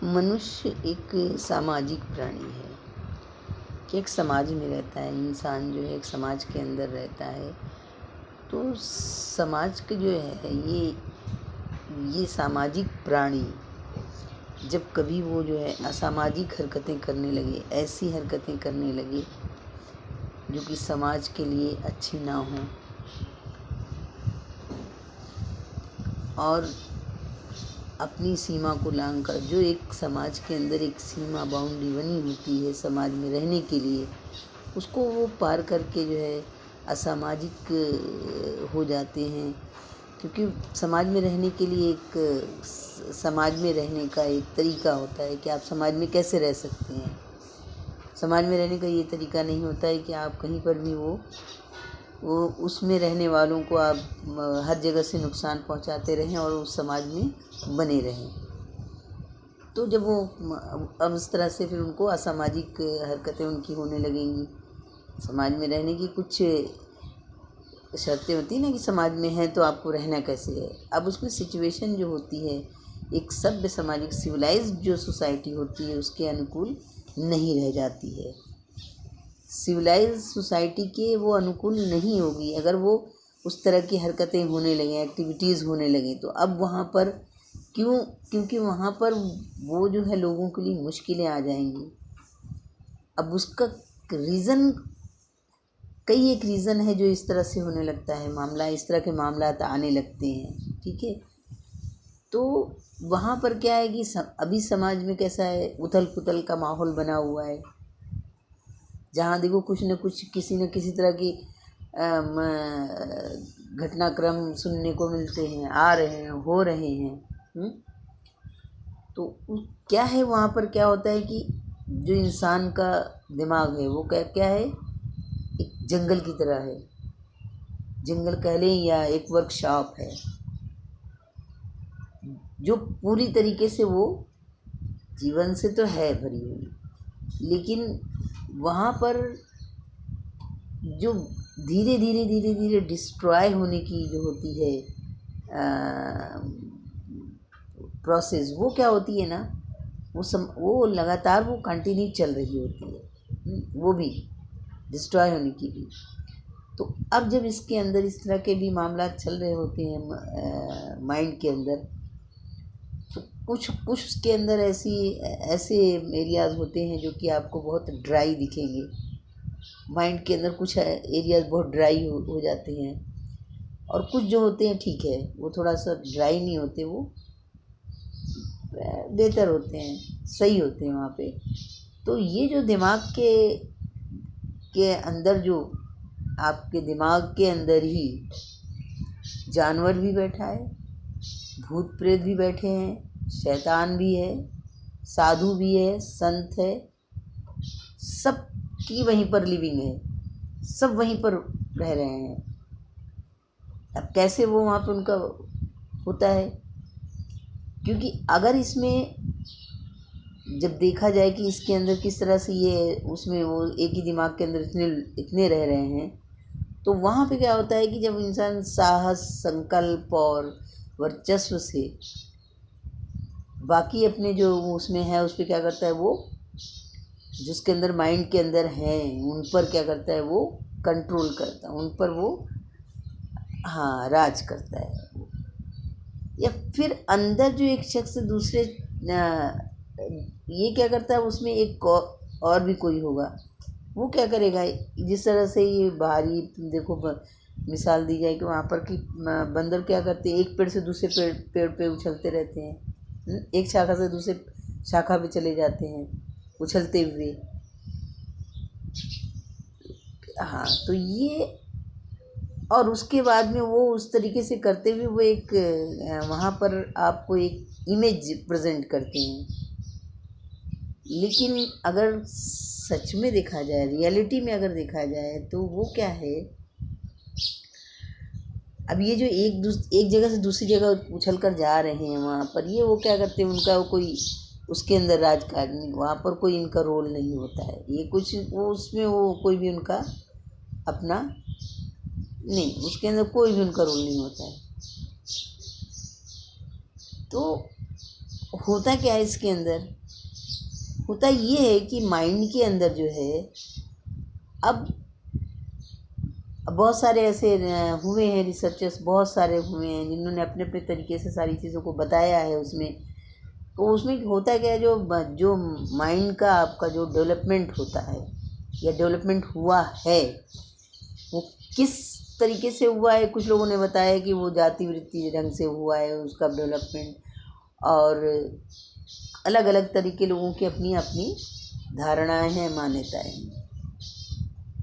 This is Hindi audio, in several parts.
मनुष्य एक सामाजिक प्राणी है कि एक समाज में रहता है। इंसान जो है एक समाज के अंदर रहता है। तो समाज के जो है ये सामाजिक प्राणी जब कभी वो जो है असामाजिक हरकतें करने लगे, ऐसी हरकतें करने लगे जो कि समाज के लिए अच्छी ना हो और अपनी सीमा को लांघकर, जो एक समाज के अंदर एक सीमा बाउंड्री बनी होती है समाज में रहने के लिए, उसको वो पार करके जो है असामाजिक हो जाते हैं। क्योंकि समाज में रहने के लिए समाज में रहने का एक तरीका होता है कि आप समाज में कैसे रह सकते हैं। समाज में रहने का ये तरीका नहीं होता है कि आप कहीं पर भी वो उसमें रहने वालों को आप हर जगह से नुकसान पहुंचाते रहें और उस समाज में बने रहें। तो जब वो अब इस तरह से फिर उनको असामाजिक हरकतें उनकी होने लगेंगी। समाज में रहने की कुछ शर्तें होती हैं ना कि समाज में है तो आपको रहना कैसे है। अब उसमें सिचुएशन जो होती है एक सभ्य सामाजिक सिविलाइज्ड जो सोसाइटी होती है उसके अनुकूल नहीं रह जाती है। सिविलाइज्ड सोसाइटी के वो अनुकूल नहीं होगी अगर वो उस तरह की हरकतें होने लगें, एक्टिविटीज़ होने लगें। तो अब वहाँ पर क्योंकि वहाँ पर वो जो है लोगों के लिए मुश्किलें आ जाएंगी। अब उसका रीज़न कई एक रीज़न है जो इस तरह से होने लगता है मामला, इस तरह के मामला आने लगते हैं। ठीक है, तो वहाँ पर क्या है कि अभी समाज में कैसा है, उथल पुथल का माहौल बना हुआ है। जहाँ देखो कुछ न कुछ किसी न किसी तरह की घटनाक्रम सुनने को मिलते हैं, आ रहे हैं, हो रहे हैं। तो क्या है वहाँ पर क्या होता है कि जो इंसान का दिमाग है वो क्या है, एक जंगल की तरह है। जंगल कह लें या एक वर्कशॉप है जो पूरी तरीके से वो जीवन से तो है भरी हुई, लेकिन वहाँ पर जो धीरे धीरे डिस्ट्रॉय होने की जो होती है प्रोसेस, वो क्या होती है ना, वो लगातार वो कंटिन्यू चल रही होती है, वो भी डिस्ट्रॉय होने की भी। तो अब जब इसके अंदर इस तरह के भी मामला चल रहे होते हैं माइंड के अंदर, तो कुछ उसके अंदर ऐसे एरियाज़ होते हैं जो कि आपको बहुत ड्राई दिखेंगे। माइंड के अंदर कुछ एरियाज़ बहुत ड्राई हो जाते हैं और कुछ जो होते हैं ठीक है वो थोड़ा सा ड्राई नहीं होते, वो बेहतर होते हैं, सही होते हैं वहाँ पे। तो ये जो दिमाग के अंदर, जो आपके दिमाग के अंदर ही जानवर भी बैठा है, भूत प्रेत भी बैठे हैं, शैतान भी है, साधु भी है, संत है, सब की वहीं पर लिविंग है, सब वहीं पर रह रहे हैं। अब कैसे वो वहाँ पर उनका होता है, क्योंकि अगर इसमें जब देखा जाए कि इसके अंदर किस तरह से ये उसमें वो एक ही दिमाग के अंदर इतने रह रहे हैं, तो वहाँ पे क्या होता है कि जब इंसान साहस, संकल्प और वर्चस्व से बाकी अपने जो उसमें है उस पर क्या करता है, वो जिसके अंदर माइंड के अंदर है उन पर क्या करता है, वो कंट्रोल करता है, उन पर वो राज करता है। या फिर अंदर जो एक शख्स दूसरे ये क्या करता है, उसमें एक और भी कोई होगा, वो क्या करेगा। जिस तरह से ये बाहरी देखो मिसाल दी जाए कि वहाँ पर कि बंदर क्या करते हैं, एक पेड़ से दूसरे पेड़ पे उछलते रहते हैं, एक शाखा से दूसरे शाखा पे चले जाते हैं उछलते हुए। तो ये, और उसके बाद में वो उस तरीके से करते हुए वो एक वहाँ पर आपको एक इमेज प्रेजेंट करते हैं। लेकिन अगर सच में देखा जाए, रियलिटी में अगर देखा जाए, तो वो क्या है, अब ये जो एक जगह से दूसरी जगह उछल कर जा रहे हैं वहाँ पर, ये वो क्या करते हैं, उनका कोई उसके अंदर राजकारणी, वहाँ पर कोई इनका रोल नहीं होता है। ये कुछ वो उसमें वो कोई भी उनका अपना नहीं, उसके अंदर कोई भी उनका रोल नहीं होता है। तो होता क्या है इसके अंदर होता ये है कि माइंड के अंदर जो है अब बहुत सारे ऐसे हुए हैं, रिसर्चर्स बहुत सारे हुए हैं जिन्होंने अपने अपने तरीके से सारी चीज़ों को बताया है उसमें। तो उसमें होता क्या है, जो माइंड का आपका जो डेवलपमेंट होता है या डेवलपमेंट हुआ है वो किस तरीके से हुआ है। कुछ लोगों ने बताया कि वो जाति वृत्ति ढंग से हुआ है उसका डेवलपमेंट, और अलग अलग तरीके लोगों की अपनी अपनी धारणाएं हैं, मान्यताएं हैं।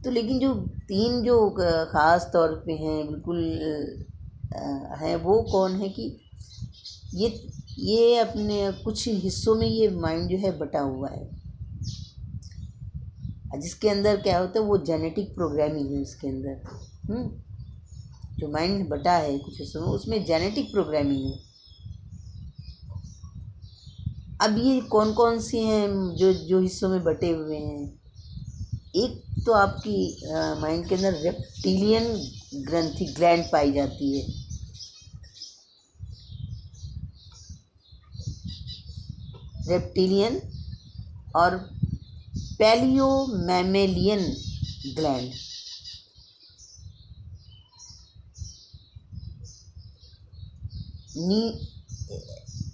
तो लेकिन जो तीन जो ख़ास तौर पे हैं बिल्कुल हैं, वो कौन है कि ये अपने कुछ हिस्सों में ये माइंड जो है बटा हुआ है, जिसके अंदर क्या होता है वो जेनेटिक प्रोग्रामिंग है उसके अंदर। जो माइंड बटा है कुछ हिस्सों में उसमें जेनेटिक प्रोग्रामिंग है। अब ये कौन कौन सी हैं जो हिस्सों में बटे हुए हैं। एक तो आपकी माइंड के अंदर रेप्टिलियन ग्रंथि ग्लैंड पाई जाती है। रेप्टिलियन और पैलियो मैमेलियन ग्लैंड।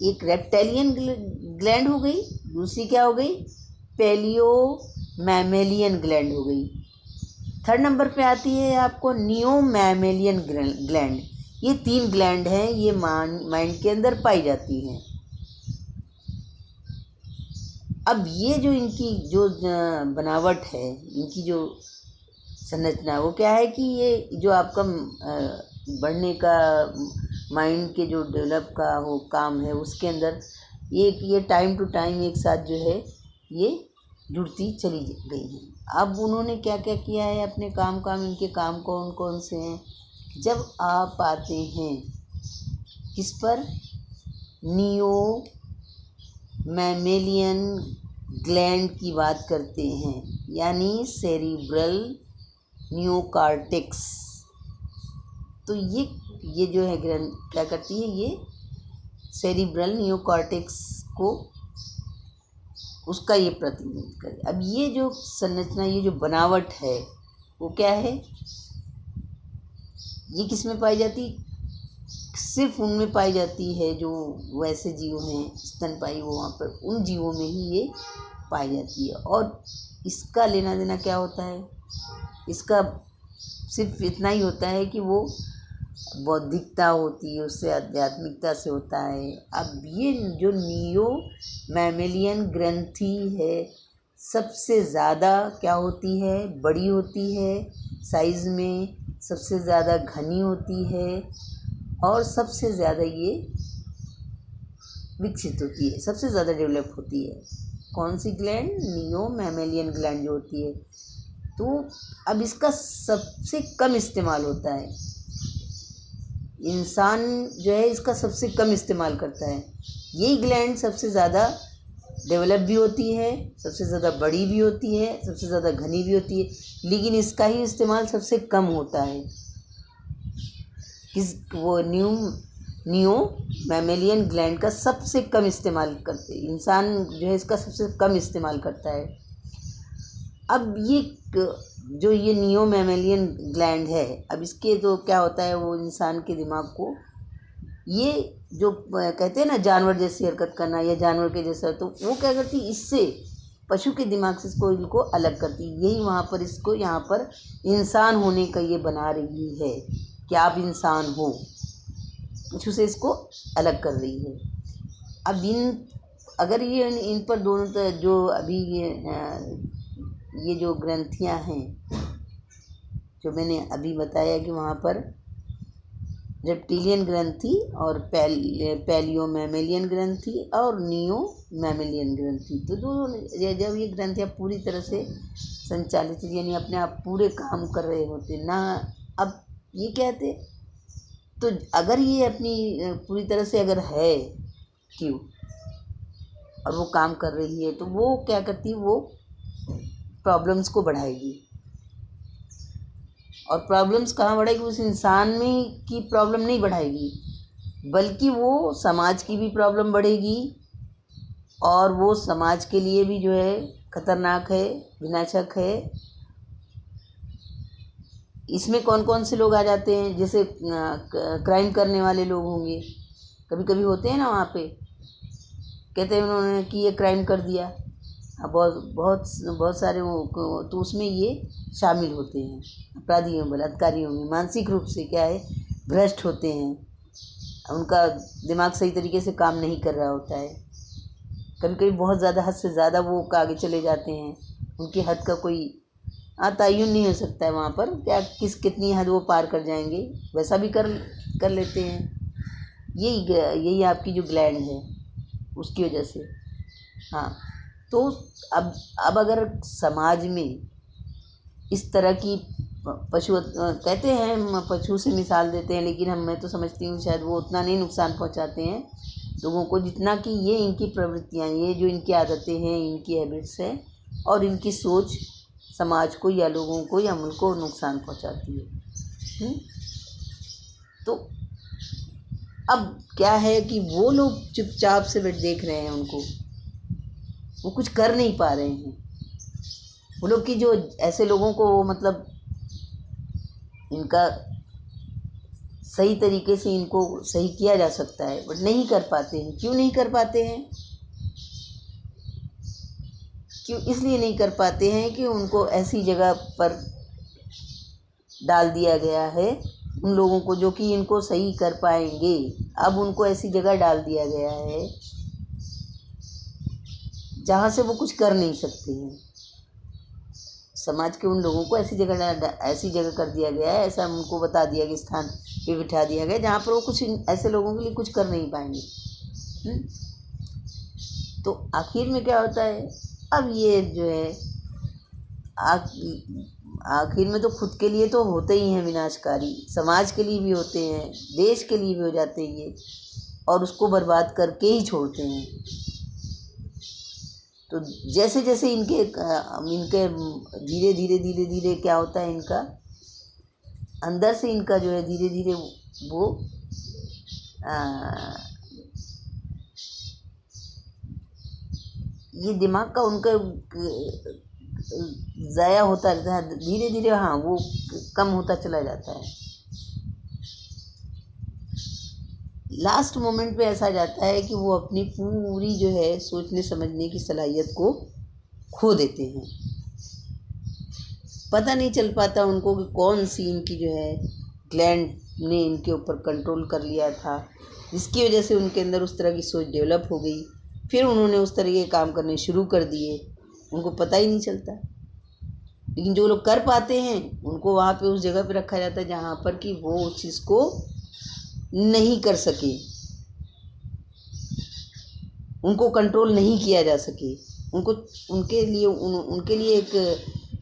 एक रेप्टिलियन ग्लैंड हो गई, दूसरी क्या हो गई, पैलियो मैमेलियन ग्लैंड हो गई। थर्ड नंबर पे आती है आपको नियो मैमेलियन ग्लैंड। ये तीन ग्लैंड हैं, ये माइंड के अंदर पाई जाती हैं। अब ये जो इनकी जो बनावट है, इनकी जो संरचना, वो क्या है कि ये जो आपका बढ़ने का माइंड के जो डेवलप का वो काम है उसके अंदर ये टाइम टू टाइम एक साथ जो है ये जुड़ती चली गई हैं। अब उन्होंने क्या क्या किया है अपने काम इनके काम कौन कौन से हैं। जब आप आते हैं किस पर, नियो मैमेलियन ग्लैंड की बात करते हैं, यानी सेरिब्रल नियोकार्टेक्स। तो ये जो है ग्रंथ क्या करती है, ये सेरिब्रल नियोकार्टेक्स को उसका ये प्रतिनिधित्व करे। अब ये जो संरचना, ये जो बनावट है वो क्या है, ये किस में पाई जाती, सिर्फ उनमें पाई जाती है जो वैसे जीव हैं स्तनपायी, वो वहाँ पर उन जीवों में ही ये पाई जाती है। और इसका लेना देना क्या होता है, इसका सिर्फ इतना ही होता है कि वो बौद्धिकता होती है, उससे आध्यात्मिकता से होता है। अब ये जो नियो मैमेलियन ग्रंथि है सबसे ज़्यादा क्या होती है, बड़ी होती है साइज़ में, सबसे ज़्यादा घनी होती है और सबसे ज़्यादा ये विकसित होती है, सबसे ज़्यादा डेवलप होती है। कौन सी ग्लैंड, नियो मैमेलियन ग्लैंड जो होती है। तो अब इसका सबसे कम इस्तेमाल होता है, इंसान जो है इसका सबसे कम इस्तेमाल करता है। यही ग्लैंड सबसे ज़्यादा डेवलप भी होती है, सबसे ज़्यादा बड़ी भी होती है, सबसे ज़्यादा घनी भी होती है, लेकिन इसका ही इस्तेमाल सबसे कम होता है। वो नियो मैमेलियन ग्लैंड का सबसे कम इस्तेमाल करते, इंसान जो है इसका सबसे कम इस्तेमाल करता है। अब ये जो ये नियो मैमेलियन ग्लैंड है, अब इसके तो क्या होता है, वो इंसान के दिमाग को ये जो कहते हैं ना जानवर जैसी हरकत करना या जानवर के जैसा, तो वो क्या करती है, इससे पशु के दिमाग से इनको अलग करती है। यही वहाँ पर इसको यहाँ पर इंसान होने का ये बना रही है कि आप इंसान हो, पशु से इसको अलग कर रही है। अब अगर ये इन पर दोनों जो अभी ये जो ग्रंथियाँ हैं जो मैंने अभी बताया कि वहाँ पर रेप्टिलियन ग्रंथि और पैलियो मैमेलियन ग्रंथि और नियो मैमेलियन ग्रंथि, तो दोनों जब ये ग्रंथियाँ पूरी तरह से संचालित यानी अपने आप पूरे काम कर रहे होते ना, अब ये कहते तो अगर ये अपनी पूरी तरह से अगर है क्यों और वो काम कर रही है, तो वो क्या करती है, वो प्रॉब्लम्स को बढ़ाएगी। और प्रॉब्लम्स कहाँ बढ़ाएगी, उस इंसान में की प्रॉब्लम नहीं बढ़ाएगी, बल्कि वो समाज की भी प्रॉब्लम बढ़ेगी, और वो समाज के लिए भी जो है खतरनाक है, विनाशक है। इसमें कौन कौन से लोग आ जाते हैं, जैसे क्राइम करने वाले लोग होंगे, कभी कभी होते हैं ना वहाँ पे, कहते हैं उन्होंने कि ये क्राइम कर दिया। अब बहुत बहुत बहुत सारे वो, तो उसमें ये शामिल होते हैं, अपराधियों बलात्कारियों में। मानसिक रूप से क्या है, भ्रष्ट होते हैं, उनका दिमाग सही तरीके से काम नहीं कर रहा होता है। कभी कभी बहुत ज़्यादा, हद से ज़्यादा वो आगे चले जाते हैं, उनकी हद का कोई तयन नहीं हो सकता है वहाँ पर, क्या कितनी हद वो पार कर जाएंगे, वैसा भी कर लेते हैं। यही आपकी जो ग्लैंड है उसकी वजह से। हाँ, तो अब अगर समाज में इस तरह की पशु, कहते हैं पशु से मिसाल देते हैं, लेकिन मैं तो समझती हूँ शायद वो उतना नहीं नुकसान पहुँचाते हैं लोगों को जितना कि ये इनकी प्रवृत्तियाँ, ये जो इनकी आदतें हैं, इनकी हैबिट्स हैं, और इनकी सोच समाज को या लोगों को या मुल्क को नुकसान पहुँचाती है। तो अब क्या है कि वो लोग चुपचाप से देख रहे हैं उनको, वो कुछ कर नहीं पा रहे हैं। वो लोग की जो ऐसे लोगों को मतलब इनका सही तरीके से इनको सही किया जा सकता है, बट नहीं कर पाते हैं। क्यों नहीं कर पाते हैं? क्यों? इसलिए नहीं कर पाते हैं कि उनको ऐसी जगह पर डाल दिया गया है, उन लोगों को जो कि इनको सही कर पाएंगे, अब उनको ऐसी जगह डाल दिया गया है जहाँ से वो कुछ कर नहीं सकते हैं। समाज के उन लोगों को ऐसी जगह कर दिया गया है, ऐसा उनको बता दिया गया, स्थान पे बिठा दिया गया जहाँ पर वो कुछ ऐसे लोगों के लिए कुछ कर नहीं पाएंगे। तो आखिर में क्या होता है, अब ये जो है आखिर में तो खुद के लिए तो होते ही हैं विनाशकारी, समाज के लिए भी होते हैं, देश के लिए भी हो जाते हैं ये, और उसको बर्बाद करके ही छोड़ते हैं। तो जैसे जैसे इनके धीरे धीरे क्या होता है, इनका अंदर से इनका जो है धीरे धीरे वो ये दिमाग का उनका ज़ाया होता रहता है धीरे धीरे। हाँ, वो कम होता चला जाता है। लास्ट मोमेंट पे ऐसा जाता है कि वो अपनी पूरी जो है सोचने समझने की सलाहियत को खो देते हैं। पता नहीं चल पाता उनको कि कौन सी इनकी जो है ग्लैंड ने इनके ऊपर कंट्रोल कर लिया था, जिसकी वजह से उनके अंदर उस तरह की सोच डेवलप हो गई। फिर उन्होंने उस तरह के काम करने शुरू कर दिए, उनको पता ही नहीं चलता। लेकिन जो लोग कर पाते हैं उनको वहाँ पे उस जगह पे रखा जाता है जहाँ पर कि वो उस चीज़ को नहीं कर सके, उनको कंट्रोल नहीं किया जा सके। उनके लिए एक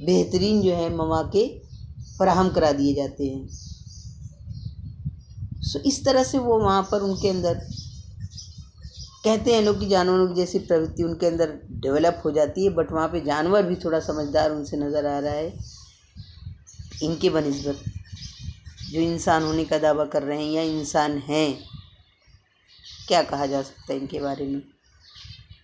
बेहतरीन जो है मौके फराहम करा दिए जाते हैं। सो इस तरह से वो वहाँ पर उनके अंदर, कहते हैं लोग कि जानवरों की जैसी प्रवृत्ति उनके अंदर डेवलप हो जाती है, बट वहाँ पे जानवर भी थोड़ा समझदार उनसे नज़र आ रहा है इनके बनिस्बत, जो इंसान होने का दावा कर रहे हैं या इंसान हैं। क्या कहा जा सकता है इनके बारे में?